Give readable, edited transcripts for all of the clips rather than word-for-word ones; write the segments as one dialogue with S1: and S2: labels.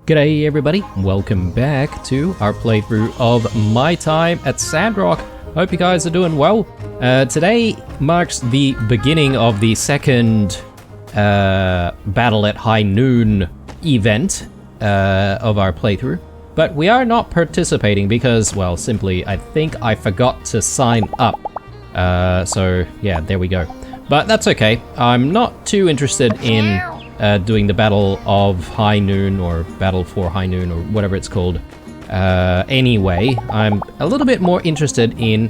S1: G'day everybody, welcome back to our playthrough of My Time at Sandrock. Hope you guys are doing well. Today marks the beginning of the second Battle at High Noon event of our playthrough. But we are not participating because, well, simply I think I forgot to sign up. So yeah, there we go. But that's okay, I'm not too interested in doing the Battle of High Noon, or Battle for High Noon, or whatever it's called. Anyway, I'm a little bit more interested in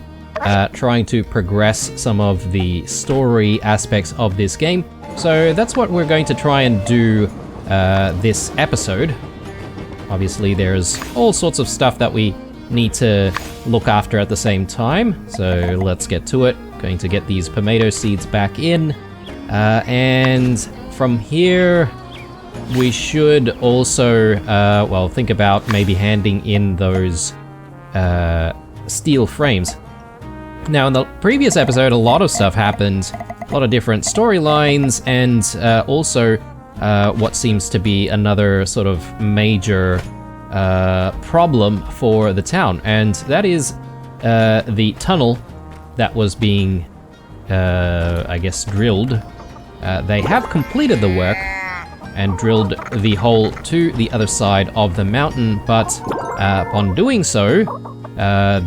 S1: trying to progress some of the story aspects of this game. So that's what we're going to try and do this episode. Obviously, there's all sorts of stuff that we need to look after at the same time. So let's get to it. Going to get these tomato seeds back in. And from here, we should also, well, think about maybe handing in those steel frames. Now, in the previous episode, a lot of stuff happened, a lot of different storylines, and also what seems to be another sort of major problem for the town, and that is the tunnel that was being, I guess, drilled. They have completed the work and drilled the hole to the other side of the mountain, but upon doing so,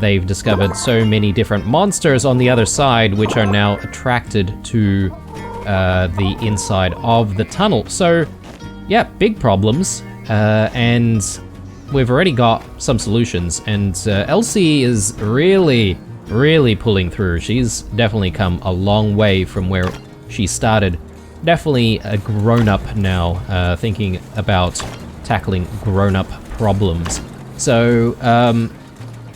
S1: they've discovered so many different monsters on the other side which are now attracted to the inside of the tunnel. So, yeah, big problems, and we've already got some solutions, and Elsie is really pulling through. She's definitely come a long way from where she started. Definitely a grown-up now, thinking about tackling grown-up problems. So,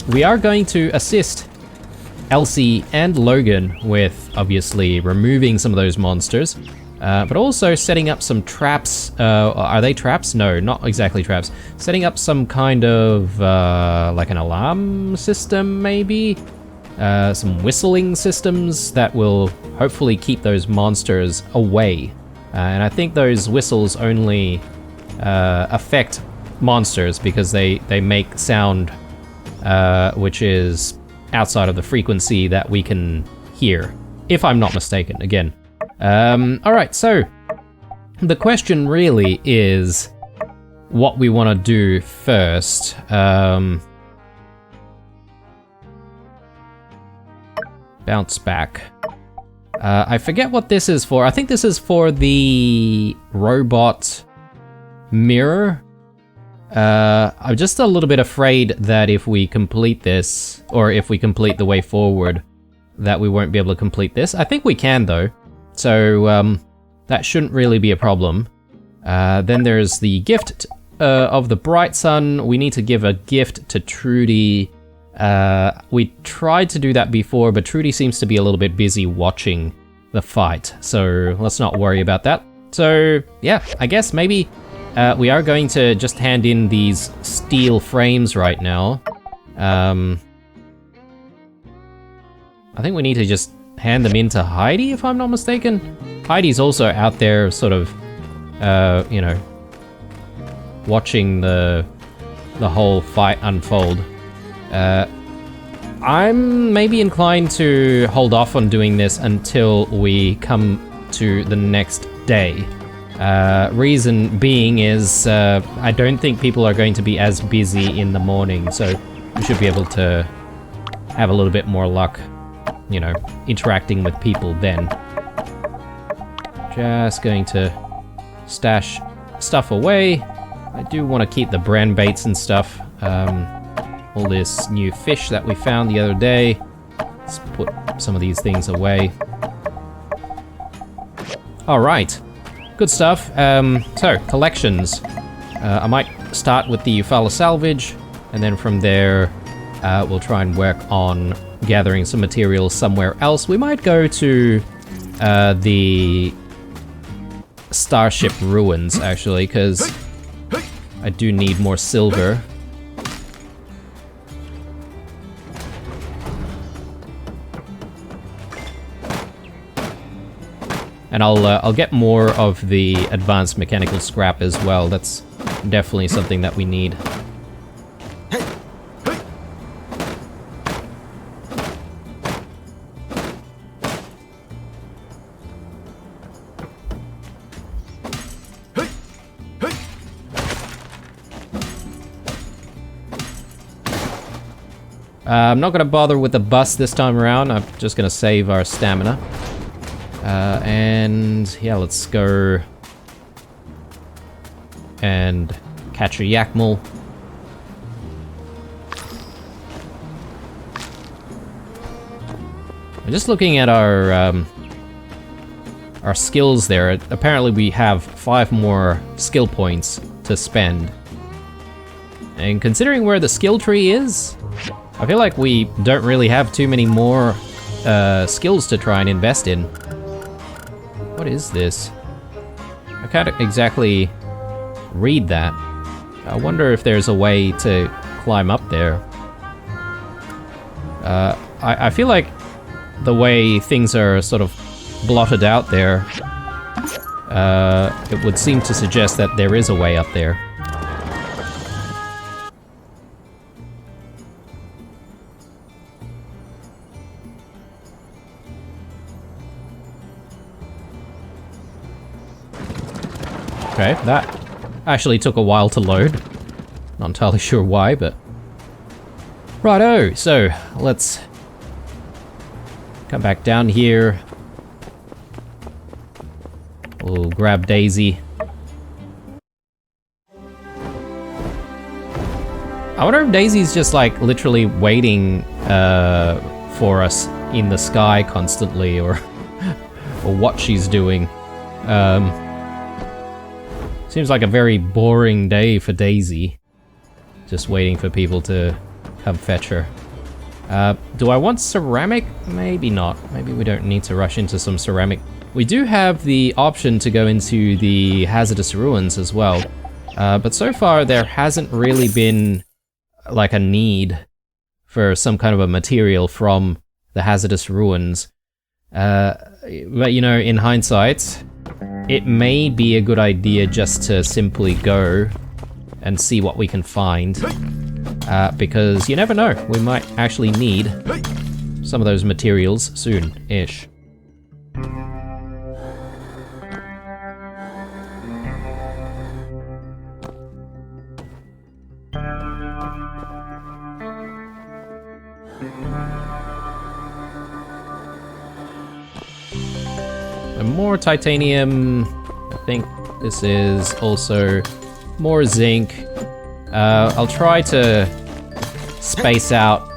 S1: we are going to assist Elsie and Logan with, obviously, removing some of those monsters, but also setting up some traps. Are they traps? No, not exactly traps. Setting up some kind of, like an alarm system, maybe? Some whistling systems that will hopefully keep those monsters away. And I think those whistles only affect monsters because they make sound which is outside of the frequency that we can hear, if I'm not mistaken, again. Alright, so the question really is what we want to do first. Bounce back. I forget what this is for. I think this is for the robot mirror. I'm just a little bit afraid that if we complete this, or if we complete the way forward, that we won't be able to complete this. I think we can though, so that shouldn't really be a problem. Then there's the gift of the bright sun. We need to give a gift to Trudy. We tried to do that before, but Trudy seems to be a little bit busy watching the fight, so let's not worry about that. So yeah, I guess maybe we are going to just hand in these steel frames right now. I think we need to just hand them in to Heidi, if I'm not mistaken. Heidi's also out there sort of, you know, watching the whole fight unfold. I'm maybe inclined to hold off on doing this until we come to the next day. Reason being is I don't think people are going to be as busy in the morning, so we should be able to have a little bit more luck, you know, interacting with people then. Just going to stash stuff away. I do want to keep the brand baits and stuff. All this new fish that we found the other day. Let's put some of these things away. Alright, good stuff. So, collections. I might start with the Eufaula salvage, and then from there, we'll try and work on gathering some materials somewhere else. We might go to the Starship Ruins, actually, because I do need more silver. And I'll get more of the advanced mechanical scrap as well. That's definitely something that we need. I'm not going to bother with the bus this time around. I'm just going to save our stamina. And yeah, let's go and catch a yakmul. I'm just looking at our skills there. Apparently we have 5 more skill points to spend. And considering where the skill tree is, I feel like we don't really have too many more skills to try and invest in. What is this? I can't exactly read that. I wonder if there's a way to climb up there. I feel like the way things are sort of blotted out there, it would seem to suggest that there is a way up there. Okay, that actually took a while to load. Not entirely sure why, but... Righto, so let's come back down here. We'll grab Daisy. I wonder if Daisy's just like literally waiting for us in the sky constantly, or what she's doing. Seems like a very boring day for Daisy. Just waiting for people to come fetch her. Do I want ceramic? Maybe not. Maybe we don't need to rush into some ceramic. We do have the option to go into the hazardous ruins as well. But so far there hasn't really been like a need for some kind of a material from the hazardous ruins. But you know, in hindsight, it may be a good idea just to simply go and see what we can find. Because you never know, we might actually need some of those materials soon-ish. And more titanium. I think this is also more zinc. I'll try to space out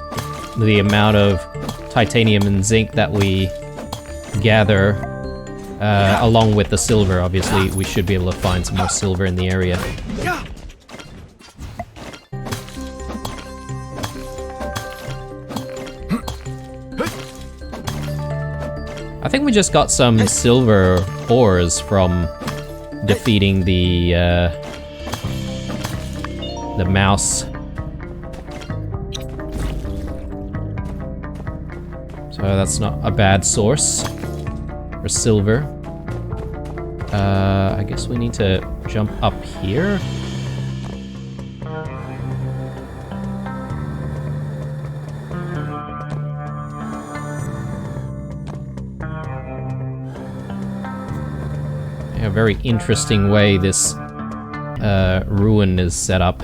S1: the amount of titanium and zinc that we gather, along with the silver. Obviously, we should be able to find some more silver in the area. I think we just got some silver ores from defeating the mouse. So that's not a bad source for silver. I guess we need to jump up here. A very interesting way this ruin is set up.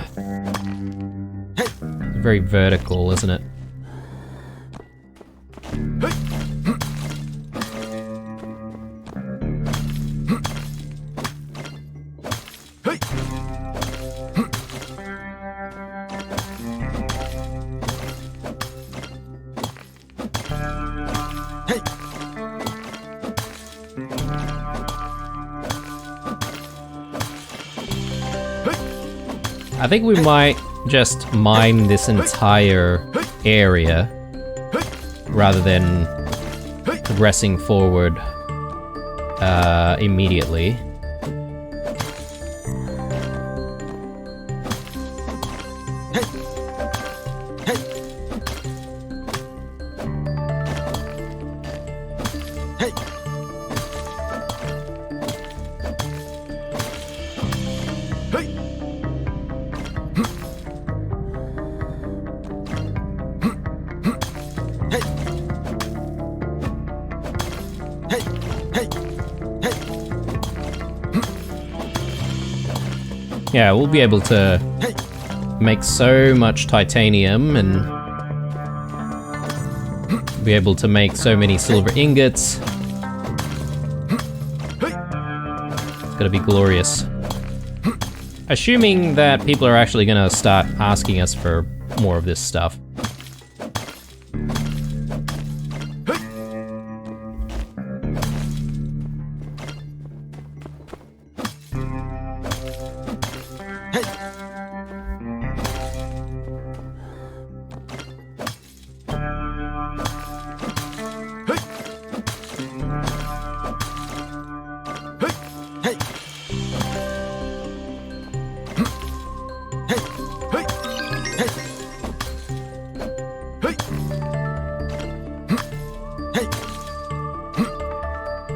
S1: Very vertical, isn't it? I think we might just mine this entire area rather than progressing forward immediately. yeah, we'll be able to make so much titanium and be able to make so many silver ingots. It's gonna be glorious. Assuming that people are actually gonna start asking us for more of this stuff.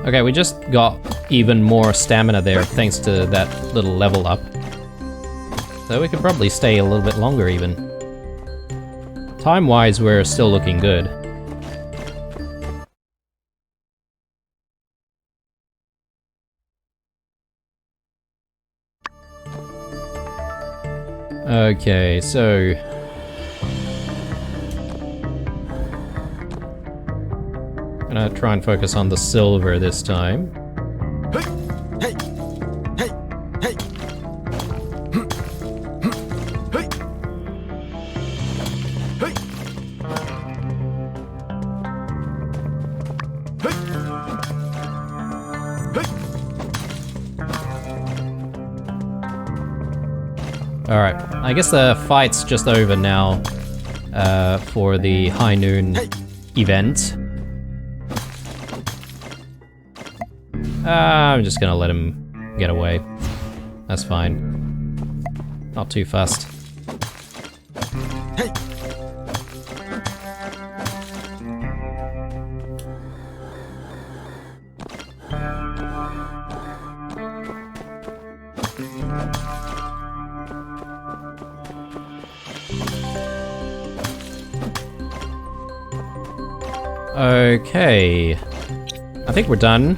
S1: Okay, we just got even more stamina there thanks to that little level up. So we could probably stay a little bit longer even. Time-wise, we're still looking good. Okay, so... gonna try and focus on the silver this time. Alright, I guess the fight's just over now for the high noon event. I'm just gonna let him get away. That's fine. Not too fussed. Okay. I think we're done.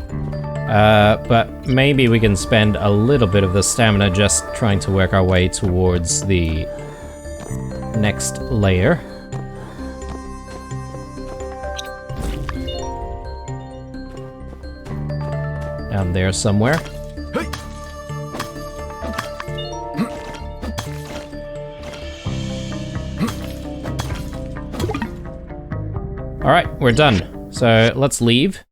S1: But maybe we can spend a little bit of the stamina just trying to work our way towards the next layer. Down there somewhere. Alright, we're done. So let's leave.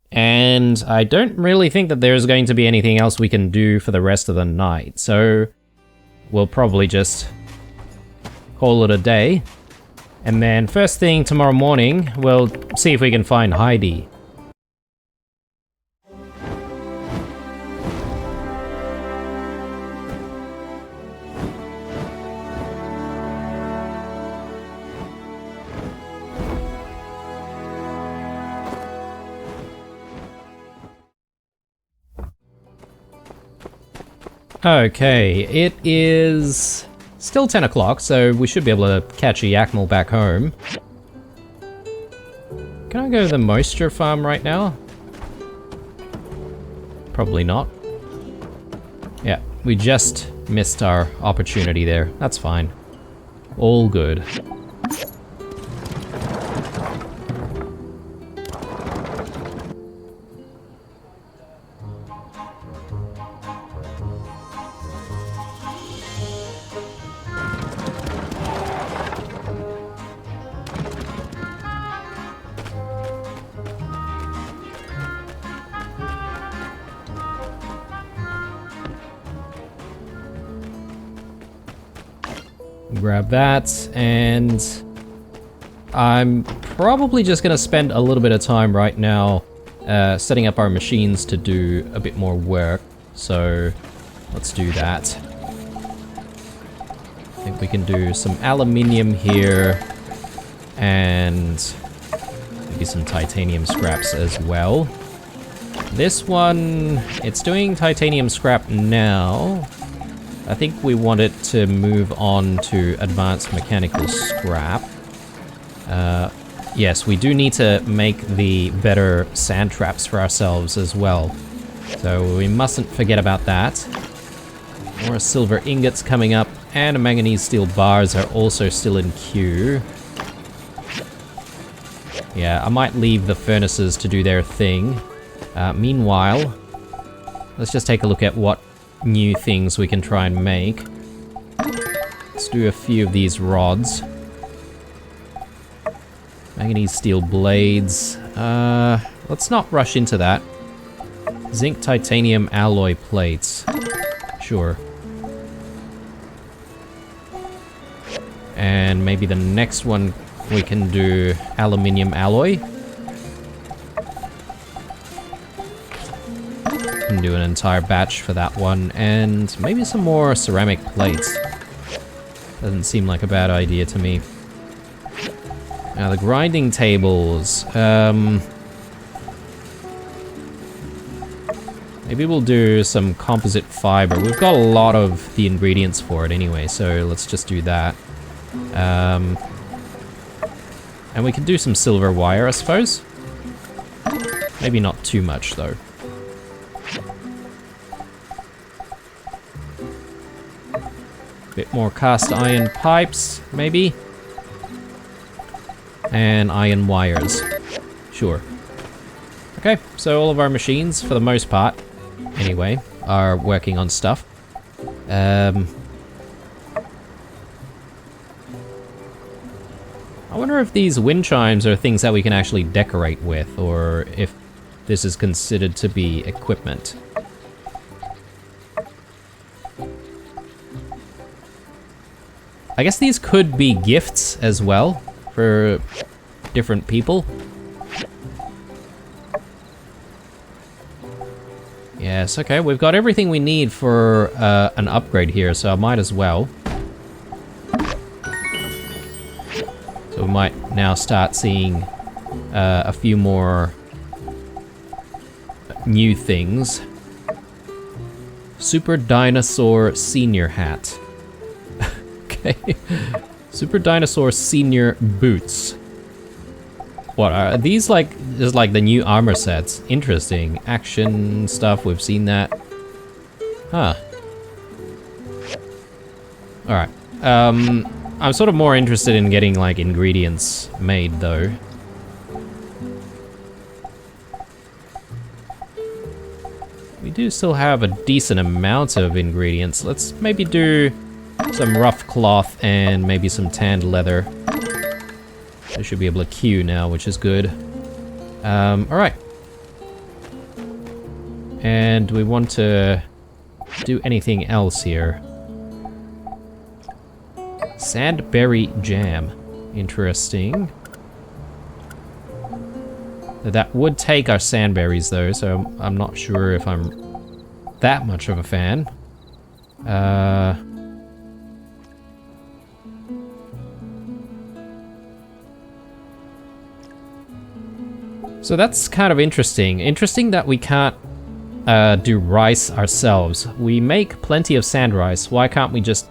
S1: And I don't really think that there's going to be anything else we can do for the rest of the night, so we'll probably just call it a day. And then first thing tomorrow morning, we'll see if we can find Heidi. Okay, it is still 10 o'clock, so we should be able to catch a Yakmal back home. Can I go to the moisture farm right now? Probably not. Yeah, we just missed our opportunity there. That's fine. All good. Grab that, and I'm probably just gonna spend a little bit of time right now setting up our machines to do a bit more work, so let's do that. I think we can do some aluminium here, and maybe some titanium scraps as well. This one, it's doing titanium scrap now. I think we want it to move on to advanced mechanical scrap. Yes, we do need to make the better sand traps for ourselves as well. So we mustn't forget about that. More silver ingots coming up, and manganese steel bars are also still in queue. Yeah, I might leave the furnaces to do their thing. Meanwhile, let's just take a look at what new things we can try and make. Let's do a few of these rods. Manganese steel blades. Let's not rush into that. Zinc titanium alloy plates. Sure. And maybe the next one we can do aluminium alloy. Can do an entire batch for that one, and maybe some more ceramic plates. Doesn't seem like a bad idea to me. Now the grinding tables. Maybe we'll do some composite fiber. We've got a lot of the ingredients for it anyway, so let's just do that. And we can do some silver wire, I suppose. Maybe not too much, though. Bit more cast iron pipes, maybe. And iron wires. Sure. Okay, so all of our machines, for the most part, anyway, are working on stuff. I wonder if these wind chimes are things that we can actually decorate with, or if this is considered to be equipment. I guess these could be gifts as well for different people. Yes, okay, we've got everything we need for an upgrade here, so I might as well. So we might now start seeing a few more new things. Super Dinosaur Senior Hat. Okay. Super Dinosaur Senior Boots. What are these, like, is like the new armor sets? Interesting. Action stuff, we've seen that. Huh. Alright. I'm sort of more interested in getting, like, ingredients made, though. We do still have a decent amount of ingredients. Let's maybe do some rough cloth and maybe some tanned leather. I should be able to queue now, which is good. Alright. And do we want to do anything else here? Sandberry jam. Interesting. That would take our sandberries though, so I'm not sure if I'm that much of a fan. So that's kind of interesting. Interesting that we can't do rice ourselves. We make plenty of sand rice. Why can't we just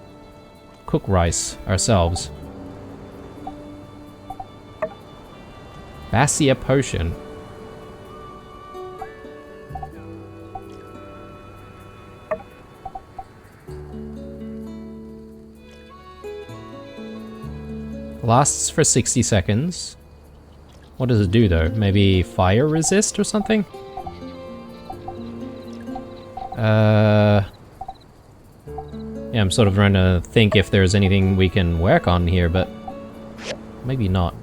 S1: cook rice ourselves? Vassia potion. Lasts for 60 seconds. What does it do though? Maybe fire resist or something? Yeah, I'm sort of trying to think if there's anything we can work on here, but maybe not.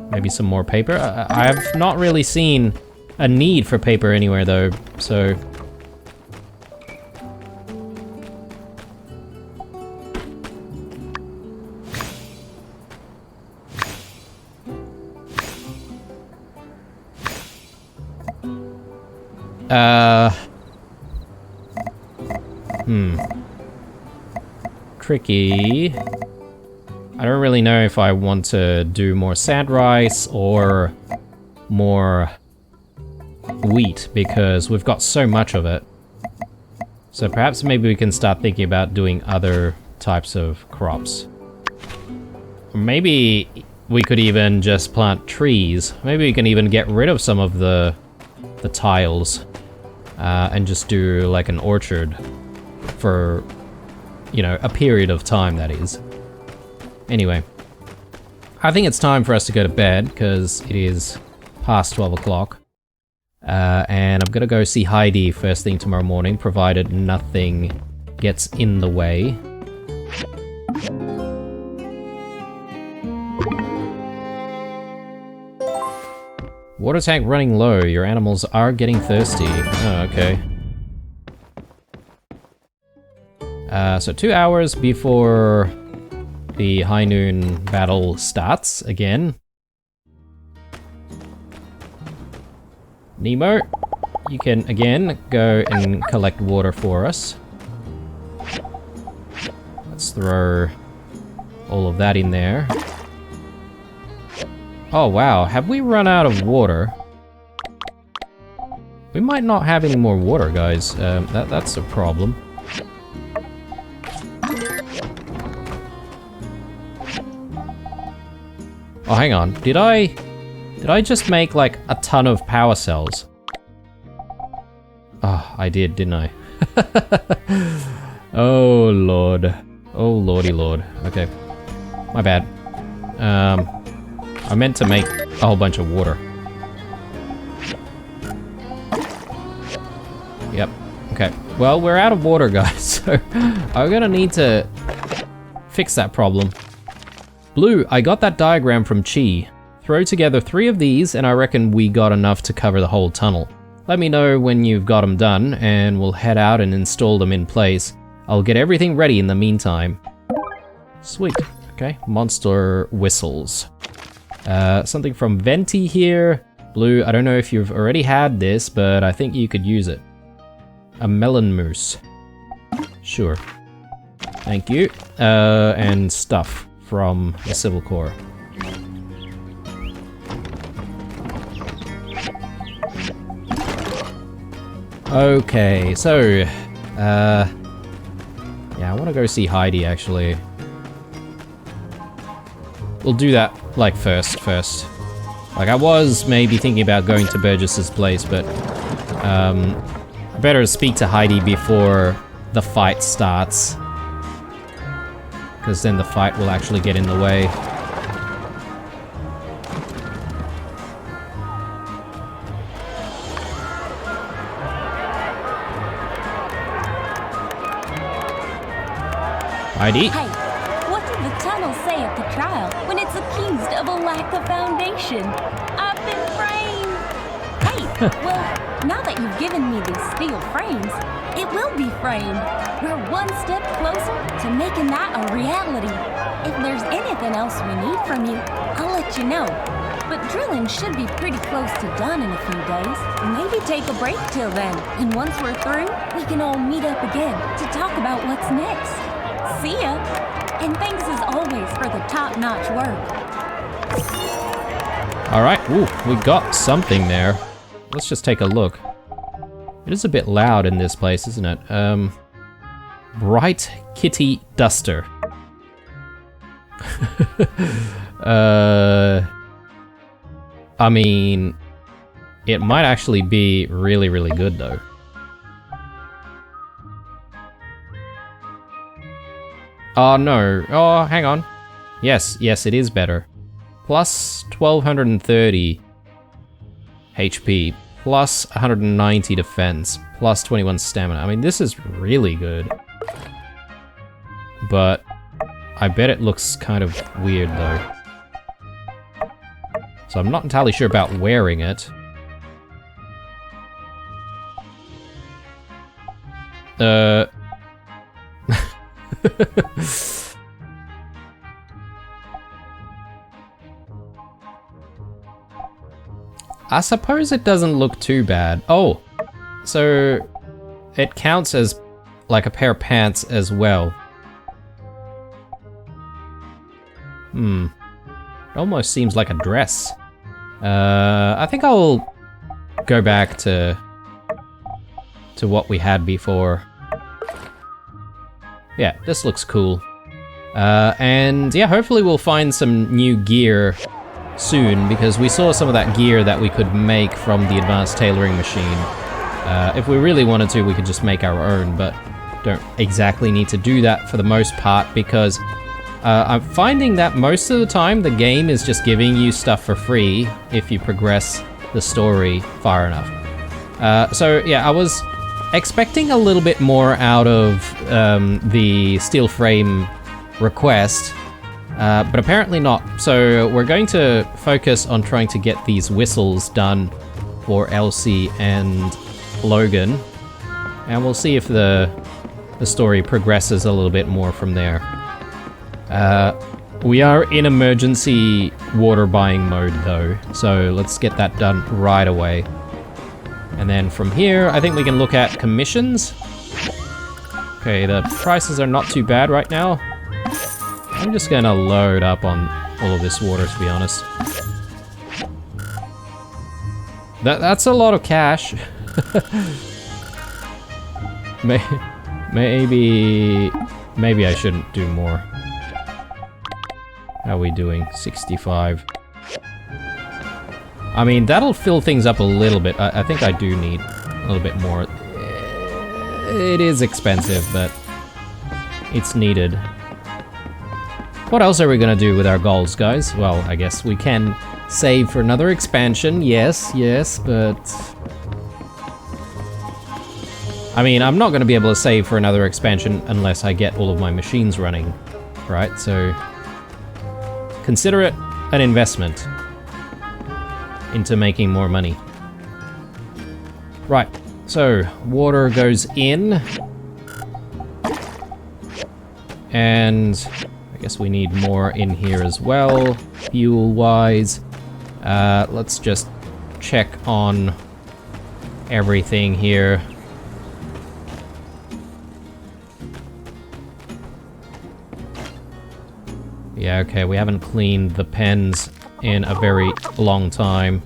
S1: Maybe some more paper? I've not really seen a need for paper anywhere though, so... Tricky. I don't really know if I want to do more sand rice or more wheat because we've got so much of it. So perhaps maybe we can start thinking about doing other types of crops. Or maybe we could even just plant trees. Maybe we can even get rid of some of the tiles and just do like an orchard for, you know, a period of time, that is. Anyway, I think it's time for us to go to bed because it is past 12 o'clock. And I'm gonna go see Heidi first thing tomorrow morning, provided nothing gets in the way. Water tank running low. Your animals are getting thirsty. Oh, okay. So 2 hours before the high noon battle starts again. Nemo, you can again go and collect water for us. Let's throw all of that in there. Oh wow, have we run out of water? We might not have any more water, guys. That's a problem. Oh, hang on. Did I just make like a ton of power cells? Oh, I did, didn't I? Oh lord. Oh lordy lord. Okay. My bad. I meant to make a whole bunch of water. Yep. Okay. Well, we're out of water, guys, so I'm gonna need to fix that problem. Blue, I got that diagram from Chi. Throw together 3 of these, and I reckon we got enough to cover the whole tunnel. Let me know when you've got them done, and we'll head out and install them in place. I'll get everything ready in the meantime. Sweet. Okay. Monster whistles. Something from Venti here. Blue, I don't know if you've already had this, but I think you could use it. A melon mousse. Sure. Thank you. And stuff from the Civil Corps. Okay, so... yeah, I want to go see Heidi, actually. We'll do that, like, first. Like, I was maybe thinking about going to Burgess's place, but... I better speak to Heidi before the fight starts. Because then the fight will actually get in the way. Heidi?
S2: Hey, what did the tunnel say at the trial when it's accused of a lack of foundation? I've been framed! Hey, well, now that you've given me these steel frames, it will be framed. We're one step closer to making that a reality. If there's anything else we need from you, I'll let you know. But drilling should be pretty close to done in a few days. Maybe take a break till then, and once we're through, we can all meet up again to talk about what's next. See ya! And thanks as always for the top-notch work.
S1: Alright, ooh, we got something there. Let's just take a look. It is a bit loud in this place, isn't it? Bright Kitty Duster. I mean, it might actually be really, really good, though. Oh, no. Oh, hang on. Yes, it is better. Plus 1230 HP, plus 190 defense, plus 21 stamina. I mean, this is really good. But I bet it looks kind of weird, though. So I'm not entirely sure about wearing it. I suppose it doesn't look too bad. Oh, so it counts as like a pair of pants as well. It almost seems like a dress. I think I'll go back to what we had before. Yeah, this looks cool. And yeah, hopefully we'll find some new gear soon, because we saw some of that gear that we could make from the advanced tailoring machine. If we really wanted to, we could just make our own, but don't exactly need to do that for the most part, because I'm finding that most of the time the game is just giving you stuff for free if you progress the story far enough. So yeah, I was expecting a little bit more out of the steel frame request, but apparently not. So we're going to focus on trying to get these whistles done for Elsie and Logan, and we'll see if the story progresses a little bit more from there. We are in emergency water buying mode though, so let's get that done right away. And then from here, I think we can look at commissions. Okay, the prices are not too bad right now. I'm just gonna load up on all of this water, to be honest. That's a lot of cash. Maybe I shouldn't do more. How are we doing? 65. I mean, that'll fill things up a little bit. I think I do need a little bit more. It is expensive, but it's needed. What else are we gonna do with our goals, guys? Well, I guess we can save for another expansion. Yes, but... I mean, I'm not gonna be able to save for another expansion unless I get all of my machines running, right? So... consider it an investment into making more money. Right, so water goes in. And I guess we need more in here as well, fuel-wise. Let's just check on everything here. Yeah, okay, we haven't cleaned the pens in a very long time.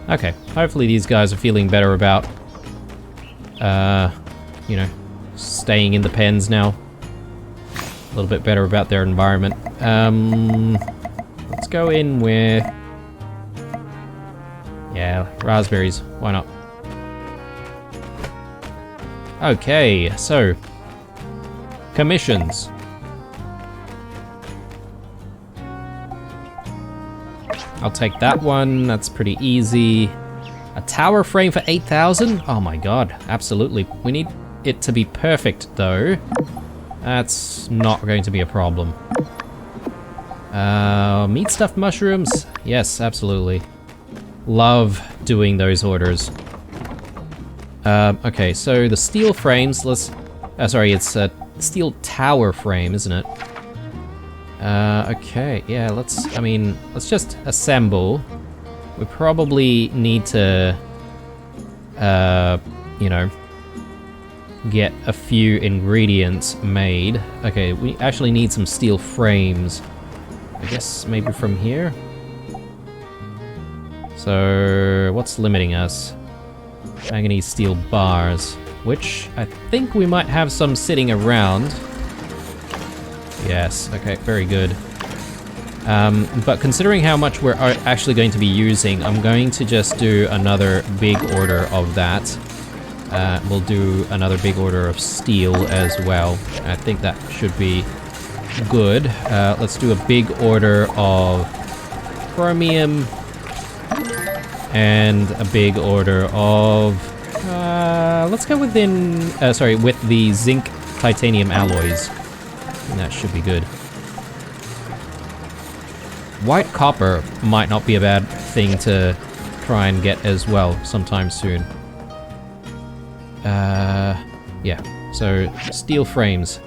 S1: Okay, hopefully these guys are feeling better about, you know, staying in the pens now. A little bit better about their environment. Let's go in with... yeah, raspberries, why not? Okay, so... commissions. I'll take that one, that's pretty easy. A tower frame for 8,000? Oh my god, absolutely. We need it to be perfect though. That's not going to be a problem. Meat stuffed mushrooms? Yes, absolutely. Love doing those orders. Okay, so the steel frames, let's... sorry, it's a steel tower frame, isn't it? Okay, yeah, let's just assemble. We probably need to, you know, get a few ingredients made. Okay, we actually need some steel frames. I guess maybe from here? So, what's limiting us? Manganese steel bars, which I think we might have some sitting around. Yes, okay, very good. But considering how much we're actually going to be using, I'm going to just do another big order of that. We'll do another big order of steel as well. I think that should be good. Let's do a big order of chromium and a big order of... let's go with the zinc titanium alloys. And that should be good. White copper might not be a bad thing to try and get as well sometime soon. Yeah, so steel frames.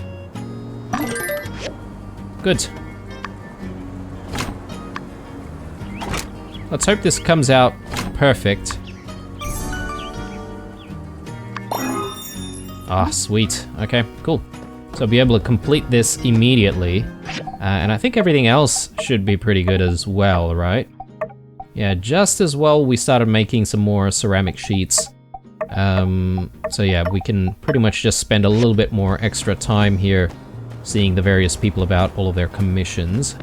S1: Good. Let's hope this comes out perfect. Ah, sweet. Okay, cool. So I'll be able to complete this immediately. And I think everything else should be pretty good as well, right? Yeah, just as well we started making some more ceramic sheets. So yeah, we can pretty much just spend a little bit more extra time here seeing the various people about all of their commissions.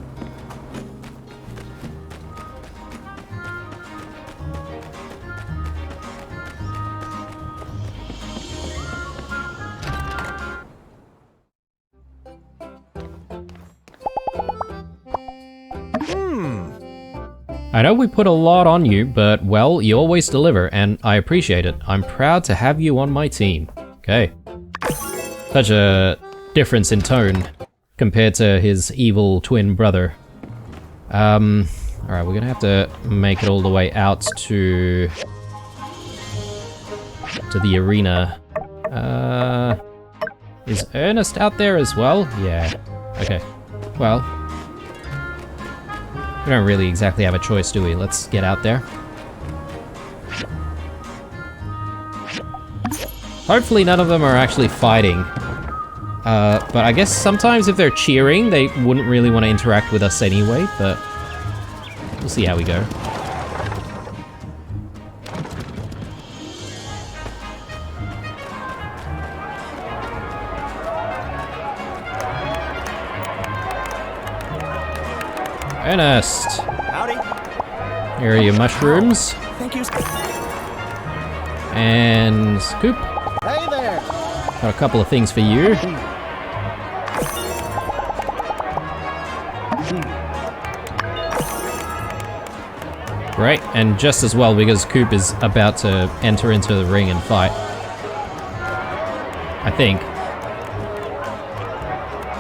S1: I know we put a lot on you, but, well, you always deliver, and I appreciate it. I'm proud to have you on my team. Okay. Such a difference in tone compared to his evil twin brother. Alright, we're gonna have to make it all the way out to the arena. Is Ernest out there as well? Yeah. Okay. Well, we don't really exactly have a choice, do we? Let's get out there. Hopefully none of them are actually fighting. But I guess sometimes if they're cheering, they wouldn't really want to interact with us anyway, but we'll see how we go. Ernest!
S3: Howdy.
S1: Here are your mushrooms.
S3: Thank you.
S1: And Scoop.
S3: Hey there.
S1: Got a couple of things for you. Great, and just as well because Coop is about to enter into the ring and fight. I think.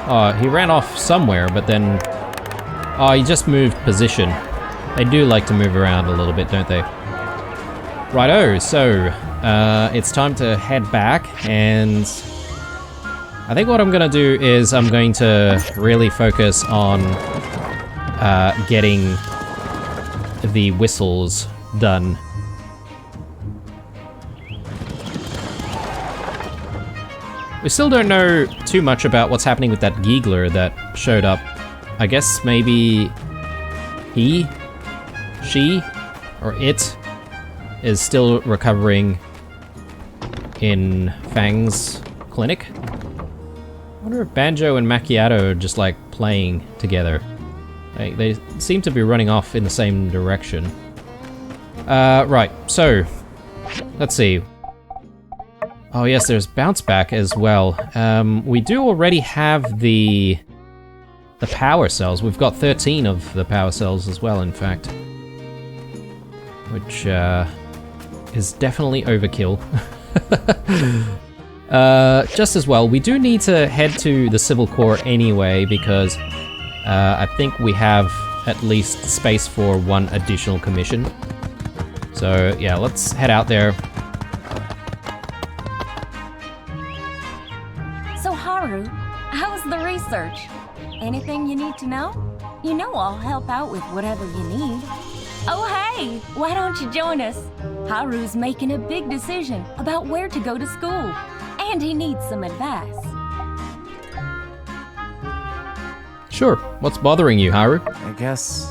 S1: Oh, he ran off somewhere, but then... Oh, he just moved position. They do like to move around a little bit, don't they? Righto, so it's time to head back, and I think what I'm gonna do is I'm going to really focus on getting the whistles done. We still don't know too much about what's happening with that Giegler that showed up. I guess maybe he, she, or it is still recovering in Fang's clinic. I wonder if Banjo and Macchiato are just like playing together. They seem to be running off in the same direction. Right, so let's see. Oh yes, there's Bounce Back as well. We do already have the power cells. We've got 13 of the power cells as well, in fact. Which is definitely overkill. Just as well, we do need to head to the Civil Corps anyway, because I think we have at least space for one additional commission. So yeah, let's head out there.
S2: So Haru, how's the research? Anything you need to know? You know I'll help out with whatever you need. Oh hey, why don't you join us? Haru's making a big decision about where to go to school, and he needs some advice.
S1: Sure, what's bothering you, Haru?
S3: I guess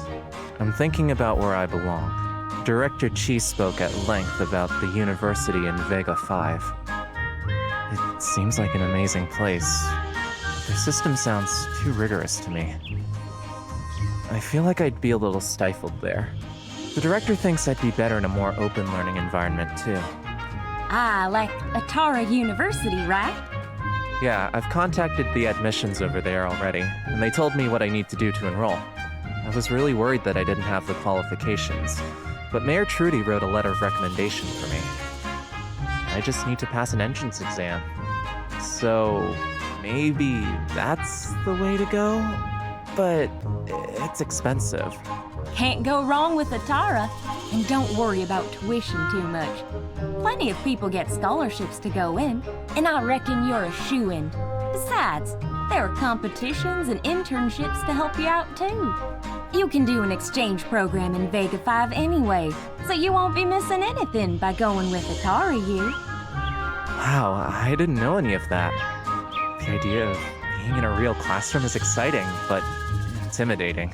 S3: I'm thinking about where I belong. Director Chi spoke at length about the university in Vega 5. It seems like an amazing place. The system sounds too rigorous to me. I feel like I'd be a little stifled there. The director thinks I'd be better in a more open learning environment too.
S2: Ah, like Atara University, right?
S3: Yeah, I've contacted the admissions over there already, and they told me what I need to do to enroll. I was really worried that I didn't have the qualifications, but Mayor Trudy wrote a letter of recommendation for me. I just need to pass an entrance exam. So maybe that's the way to go? But it's expensive.
S2: Can't go wrong with Atara, and don't worry about tuition too much. Plenty of people get scholarships to go in, and I reckon you're a shoo-in. Besides, there are competitions and internships to help you out too. You can do an exchange program in Vega 5 anyway, so you won't be missing anything by going with Atara U.
S3: Wow, I didn't know any of that. The idea of being in a real classroom is exciting, but intimidating.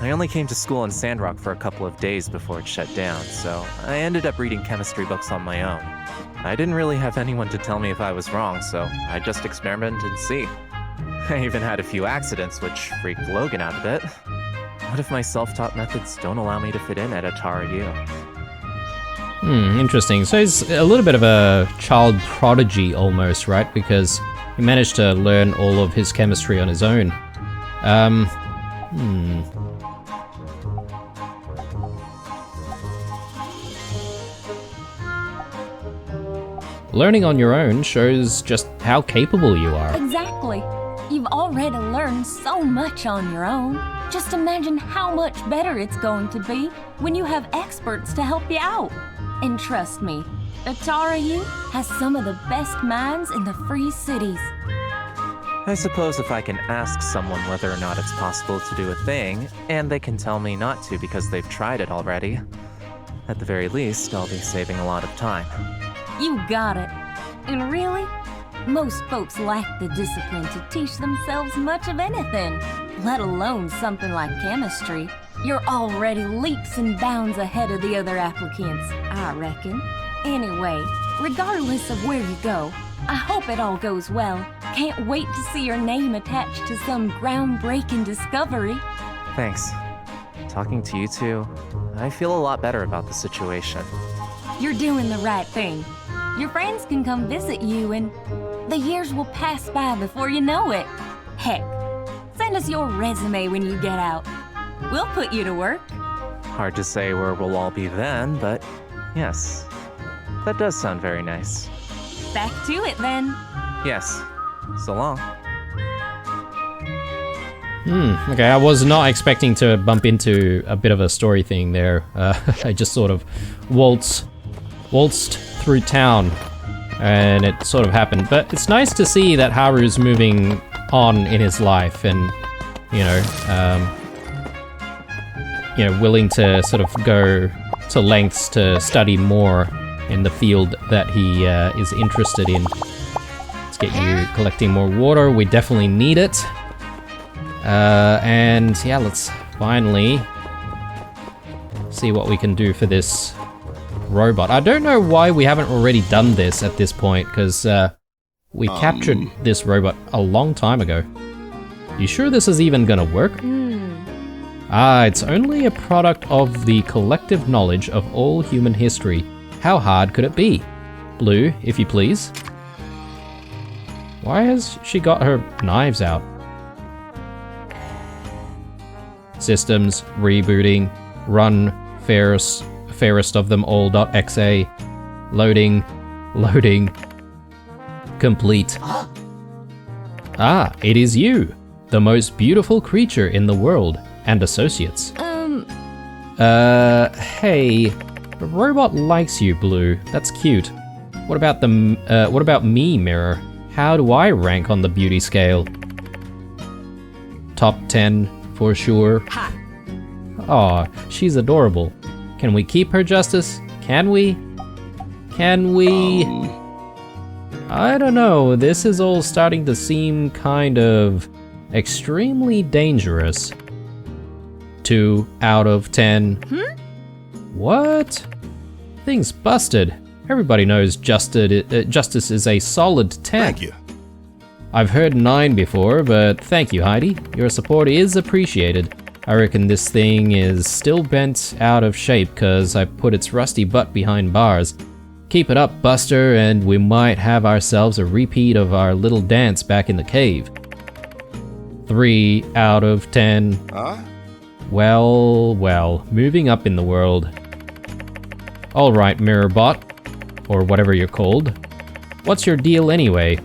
S3: I only came to school in Sandrock for a couple of days before it shut down, so I ended up reading chemistry books on my own. I didn't really have anyone to tell me if I was wrong, so I just experiment and see. I even had a few accidents, which freaked Logan out a bit. What if my self-taught methods don't allow me to fit in at Atara U?
S1: Interesting. So he's a little bit of a child prodigy almost, right? Because he managed to learn all of his chemistry on his own. Learning on your own shows just how capable you are.
S2: Exactly. You've already learned so much on your own. Just imagine how much better it's going to be when you have experts to help you out. And trust me, Atara U has some of the best minds in the Free Cities.
S3: I suppose if I can ask someone whether or not it's possible to do a thing, and they can tell me not to because they've tried it already, at the very least, I'll be saving a lot of time.
S2: You got it. And really, most folks lack the discipline to teach themselves much of anything, let alone something like chemistry. You're already leaps and bounds ahead of the other applicants, I reckon. Anyway, regardless of where you go, I hope it all goes well. Can't wait to see your name attached to some groundbreaking discovery.
S3: Thanks. Talking to you two, I feel a lot better about the situation.
S2: You're doing the right thing. Your friends can come visit you and the years will pass by before you know it. Heck, send us your resume when you get out. We'll put you to work.
S3: Hard to say where we'll all be then, but yes, that does sound very nice.
S2: Back to it then.
S3: Yes, so long.
S1: Okay, I was not expecting to bump into a bit of a story thing there. I just sort of waltzed through town, and it sort of happened. But it's nice to see that Haru's moving on in his life, and willing to sort of go to lengths to study more in the field that he is interested in. Let's get you collecting more water. We definitely need it. And yeah, let's finally see what we can do for this robot. I don't know why we haven't already done this at this point, because we captured this robot a long time ago. You sure this is even gonna work? It's only a product of the collective knowledge of all human history. How hard could it be? Blue, if you please. Why has she got her knives out? Systems, rebooting, run, fairest of them all.exe, loading, complete. It is you, the most beautiful creature in the world, and associates. Hey, the robot likes you, Blue. That's cute. What about me, Mirror? How do I rank on the beauty scale? Top 10, for sure. Aw, she's adorable. Can we keep her, Justice? Can we? I don't know, this is all starting to seem kind of extremely dangerous. 2 out of 10. What? Thing's busted. Everybody knows Justice is a solid 10.
S4: Thank you.
S1: I've heard 9 before, but thank you, Heidi. Your support is appreciated. I reckon this thing is still bent out of shape cause I put its rusty butt behind bars. Keep it up, Buster, and we might have ourselves a repeat of our little dance back in the cave. 3 out of 10. Well, moving up in the world. Alright, Mirrorbot, or whatever you're called. What's your deal anyway?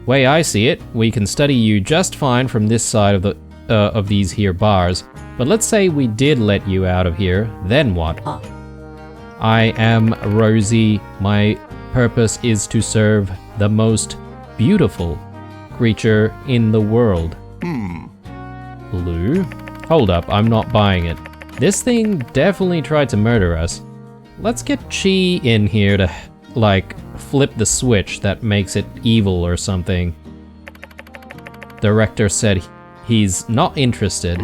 S1: Way I see it, we can study you just fine from this side of these here bars, but let's say we did let you out of here, then what? I am Rosie. My purpose is to serve the most beautiful creature in the world. Blue? Hold up, I'm not buying it. This thing definitely tried to murder us. Let's get Chi in here to, like, flip the switch that makes it evil or something. Director said he's not interested.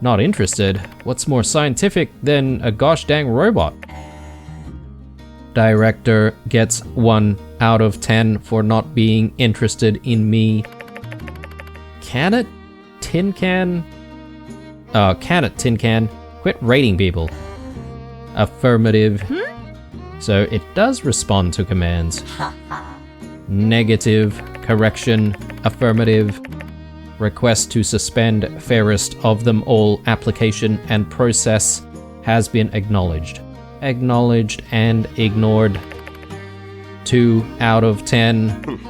S1: Not interested? What's more scientific than a gosh dang robot? Director gets 1 out of 10 for not being interested in me. Can it? Tin can? Can it, tin can? Quit rating people. Affirmative. So it does respond to commands. Negative. Correction. Affirmative. Request to suspend fairest of them all application and process has been acknowledged. Acknowledged and ignored. 2 out of 10.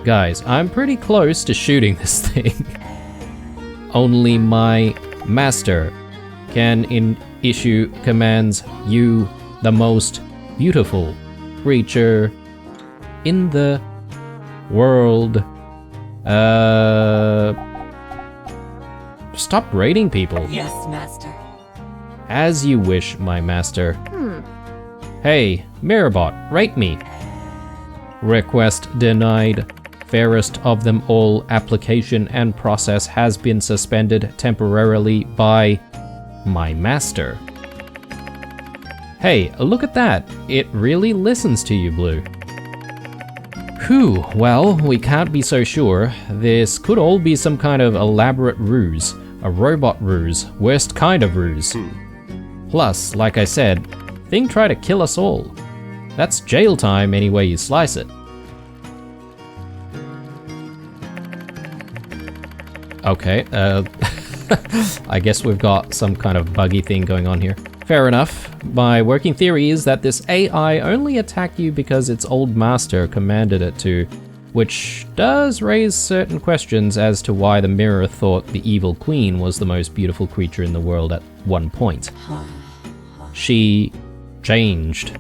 S1: Guys, I'm pretty close to shooting this thing. Only my master can issue commands. You, the most beautiful creature in the world. Stop rating people.
S4: Yes, master.
S1: As you wish, my master. Hey, Mirrorbot, rate me. Request denied. Fairest of them all application and process has been suspended temporarily by my master. Hey, look at that. It really listens to you, Blue. Whew, well, we can't be so sure. This could all be some kind of elaborate ruse. A robot ruse. Worst kind of ruse. Plus, like I said, thing tried to kill us all. That's jail time any way you slice it. Okay, I guess we've got some kind of buggy thing going on here. Fair enough. My working theory is that this AI only attacked you because its old master commanded it to, which does raise certain questions as to why the mirror thought the evil queen was the most beautiful creature in the world at one point. She changed.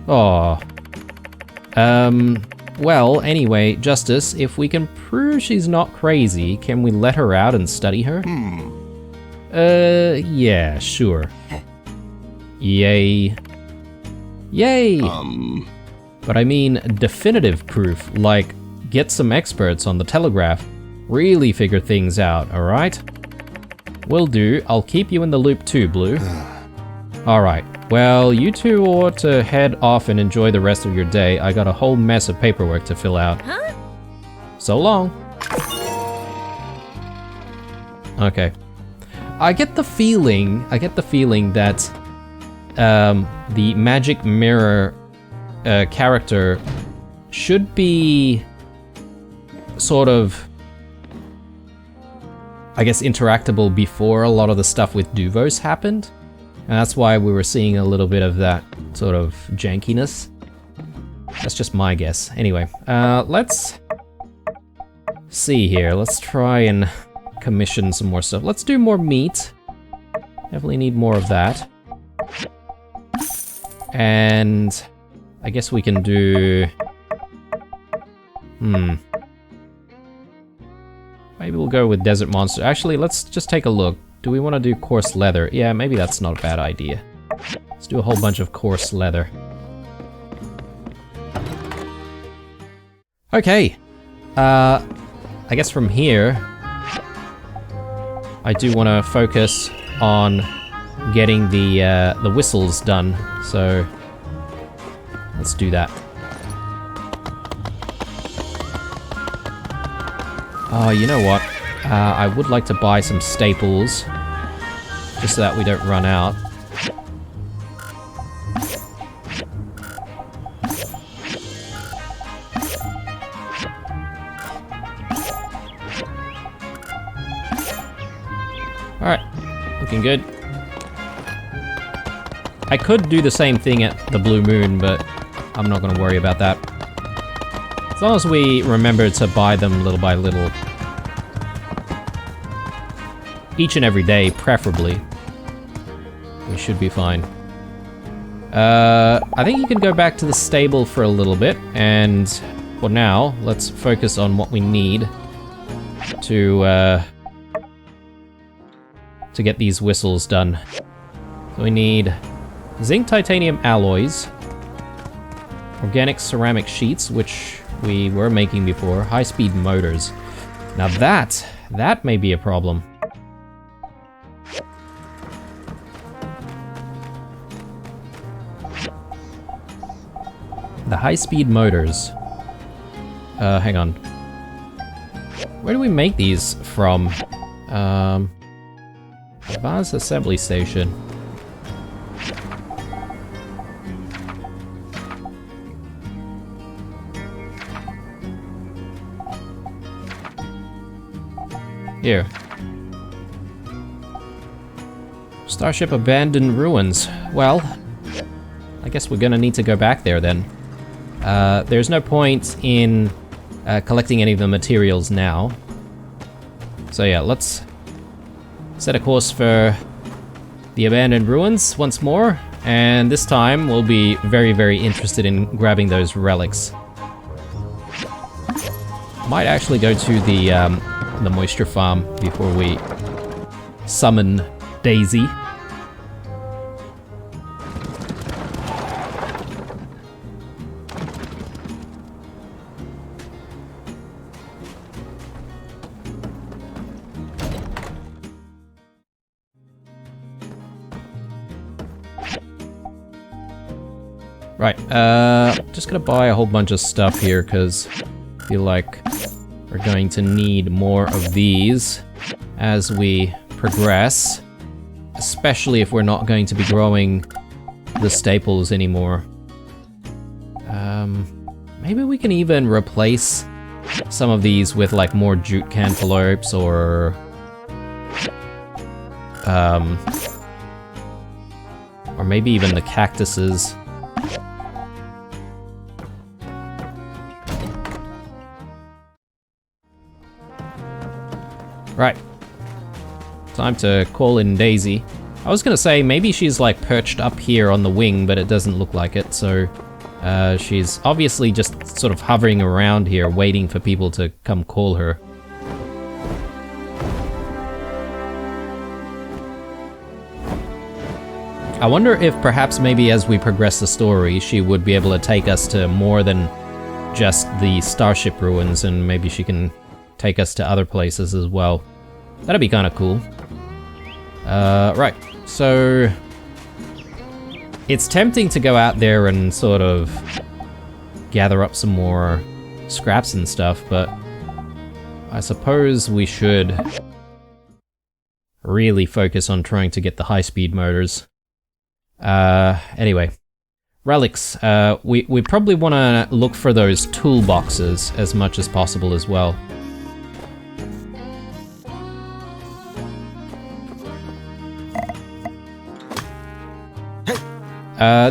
S1: Aw. Well, anyway, Justice, if we can prove she's not crazy, can we let her out and study her? Yeah, sure. Yay. Yay! But I mean definitive proof, like get some experts on the Telegraph. Really figure things out, alright? Will do. I'll keep you in the loop too, Blue. Alright, well, you two ought to head off and enjoy the rest of your day. I got a whole mess of paperwork to fill out. So long. Okay. I get the feeling that the magic mirror character should be sort of, I guess, interactable before a lot of the stuff with Duvos happened. And that's why we were seeing a little bit of that sort of jankiness. That's just my guess. Anyway, let's see here. Let's try and commission some more stuff. Let's do more meat. Definitely need more of that. And I guess we can do... Maybe we'll go with Desert Monster. Actually, let's just take a look. Do we want to do coarse leather? Yeah, maybe that's not a bad idea. Let's do a whole bunch of coarse leather. Okay. I guess from here, I do want to focus on getting the whistles done. So let's do that. Oh, you know what? I would like to buy some staples, just so that we don't run out. Alright, looking good. I could do the same thing at the Blue Moon, but I'm not going to worry about that. As long as we remember to buy them little by little. Each and every day, preferably. We should be fine. I think you can go back to the stable for a little bit, and for now, let's focus on what we need to get these whistles done. So we need zinc titanium alloys, organic ceramic sheets, which we were making before, high-speed motors. Now that may be a problem. high-speed motors. Hang on. Where do we make these from? Advanced assembly station. Here. Starship abandoned ruins. Well, I guess we're gonna need to go back there then. There's no point in collecting any of the materials now. So yeah, let's set a course for the abandoned ruins once more, and this time we'll be very, very interested in grabbing those relics. Might actually go to the moisture farm before we summon Daisy. Right, just gonna buy a whole bunch of stuff here, because I feel like we're going to need more of these as we progress, especially if we're not going to be growing the staples anymore. Maybe we can even replace some of these with like more jute cantaloupes or maybe even the cactuses. Right. Time to call in Daisy. I was gonna say, maybe she's like perched up here on the wing, but it doesn't look like it, so she's obviously just sort of hovering around here, waiting for people to come call her. I wonder if perhaps maybe as we progress the story, she would be able to take us to more than just the Starship ruins, and maybe she can take us to other places as well. That'd be kind of cool. Right, so it's tempting to go out there and sort of gather up some more scraps and stuff, but I suppose we should really focus on trying to get the high-speed motors. Anyway. Relics. We probably want to look for those toolboxes as much as possible as well.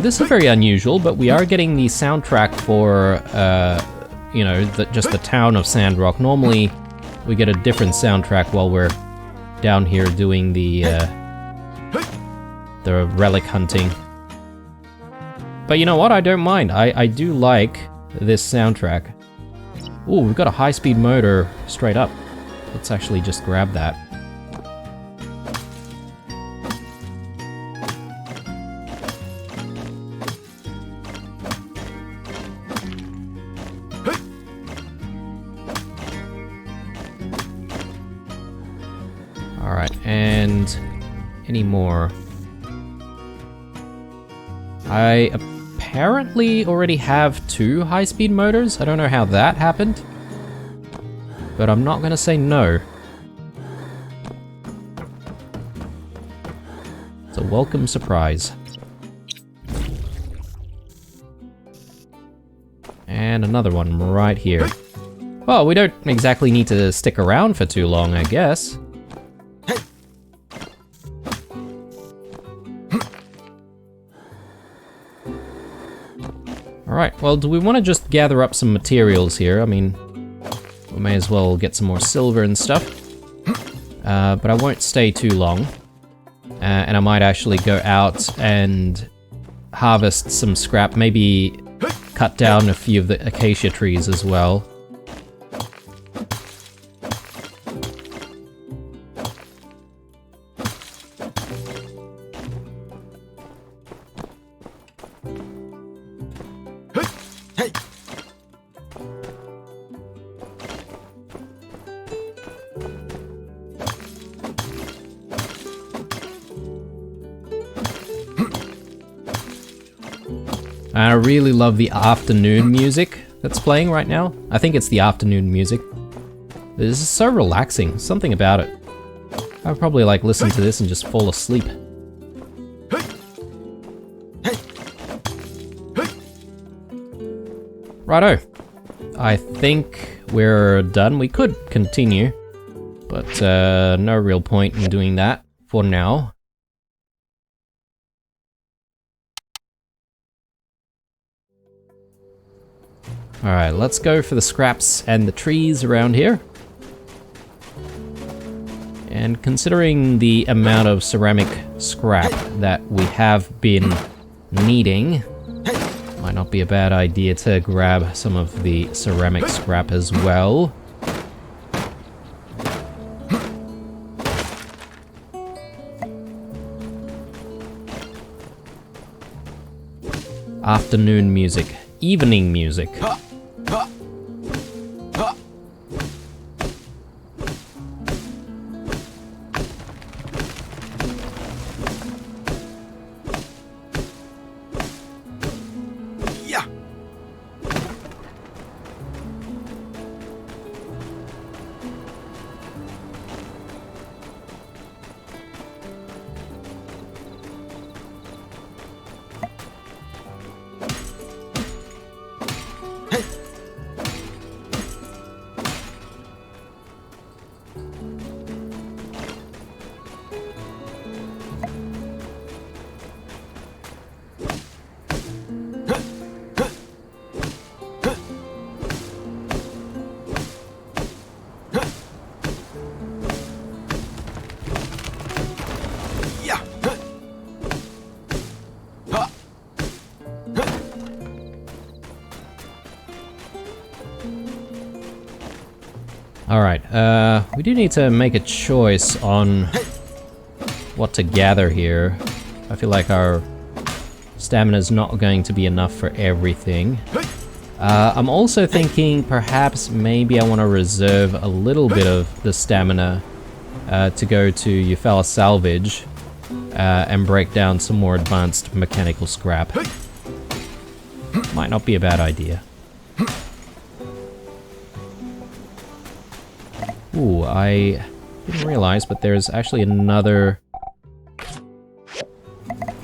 S1: This is very unusual, but we are getting the soundtrack for, you know, just the town of Sandrock. Normally, we get a different soundtrack while we're down here doing the relic hunting. But you know what? I don't mind. I do like this soundtrack. Ooh, we've got a high-speed motor straight up. Let's actually just grab that. Alright, and any more? I apparently already have 2 high-speed motors. I don't know how that happened, but I'm not gonna say no. It's a welcome surprise. And another one right here. Well, we don't exactly need to stick around for too long, I guess. Alright, well, do we want to just gather up some materials here? I mean, we may as well get some more silver and stuff. But I won't stay too long. And I might actually go out and harvest some scrap, maybe cut down a few of the acacia trees as well. And I really love the afternoon music that's playing right now. I think it's the afternoon music. This is so relaxing, something about it. I'd probably like listen to this and just fall asleep. Righto. I think we're done. We could continue, but no real point in doing that for now. Alright, let's go for the scraps and the trees around here. And considering the amount of ceramic scrap that we have been needing, might not be a bad idea to grab some of the ceramic scrap as well. Afternoon music, evening music. Alright, we do need to make a choice on what to gather here. I feel like our stamina's not going to be enough for everything. I'm also thinking perhaps maybe I want to reserve a little bit of the stamina to go to Eufaula Salvage and break down some more advanced mechanical scrap. Might not be a bad idea. Ooh, I didn't realize, but there's actually another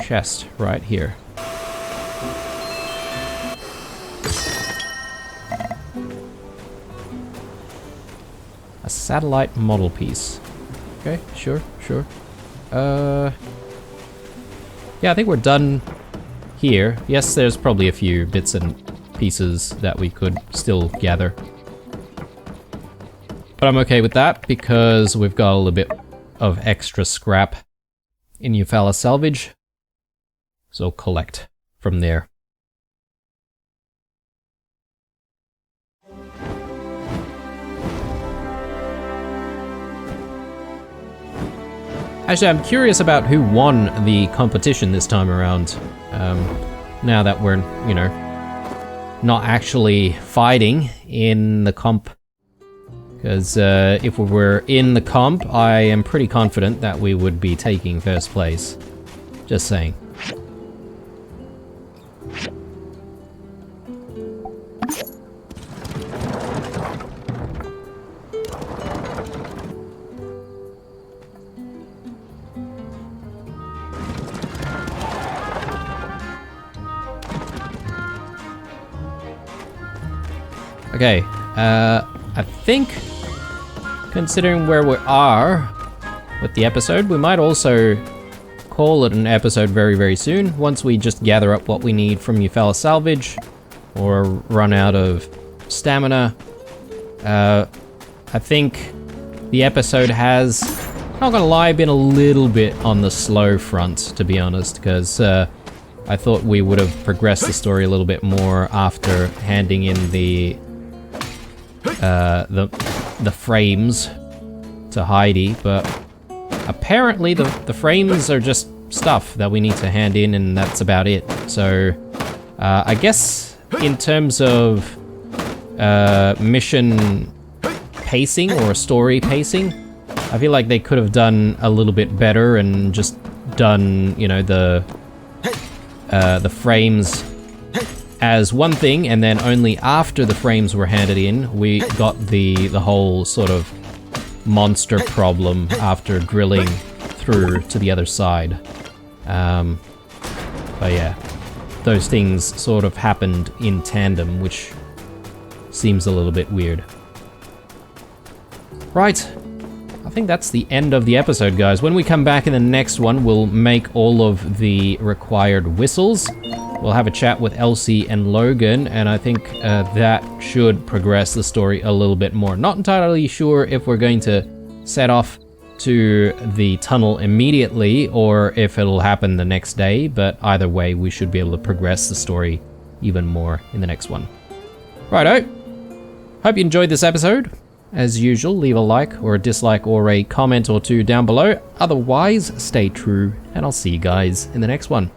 S1: chest right here. A satellite model piece. Okay, sure. Yeah, I think we're done here. Yes, there's probably a few bits and pieces that we could still gather. But I'm okay with that because we've got a little bit of extra scrap in Eufaula Salvage. So collect from there. Actually, I'm curious about who won the competition this time around. Now that we're, you know, not actually fighting in the comp. Because if we were in the comp, I am pretty confident that we would be taking first place. Just saying. Okay, I think, considering where we are with the episode, we might also call it an episode very, very soon, once we just gather up what we need from Eufaula Salvage, or run out of stamina. I think the episode has, not gonna lie, been a little bit on the slow front, to be honest, because I thought we would have progressed the story a little bit more after handing in the frames to Heidi, but apparently the frames are just stuff that we need to hand in, and that's about it. So I guess in terms of mission pacing or story pacing, I feel like they could have done a little bit better and just done, you know, the frames as one thing, and then only after the frames were handed in, we got the whole sort of monster problem after drilling through to the other side. But yeah, those things sort of happened in tandem, which seems a little bit weird. Right, I think that's the end of the episode, guys. When we come back in the next one, we'll make all of the required whistles. We'll have a chat with Elsie and Logan, and I think that should progress the story a little bit more. Not entirely sure if we're going to set off to the tunnel immediately or if it'll happen the next day, but either way, we should be able to progress the story even more in the next one. Righto. Hope you enjoyed this episode. As usual, leave a like or a dislike or a comment or two down below. Otherwise, stay true, and I'll see you guys in the next one.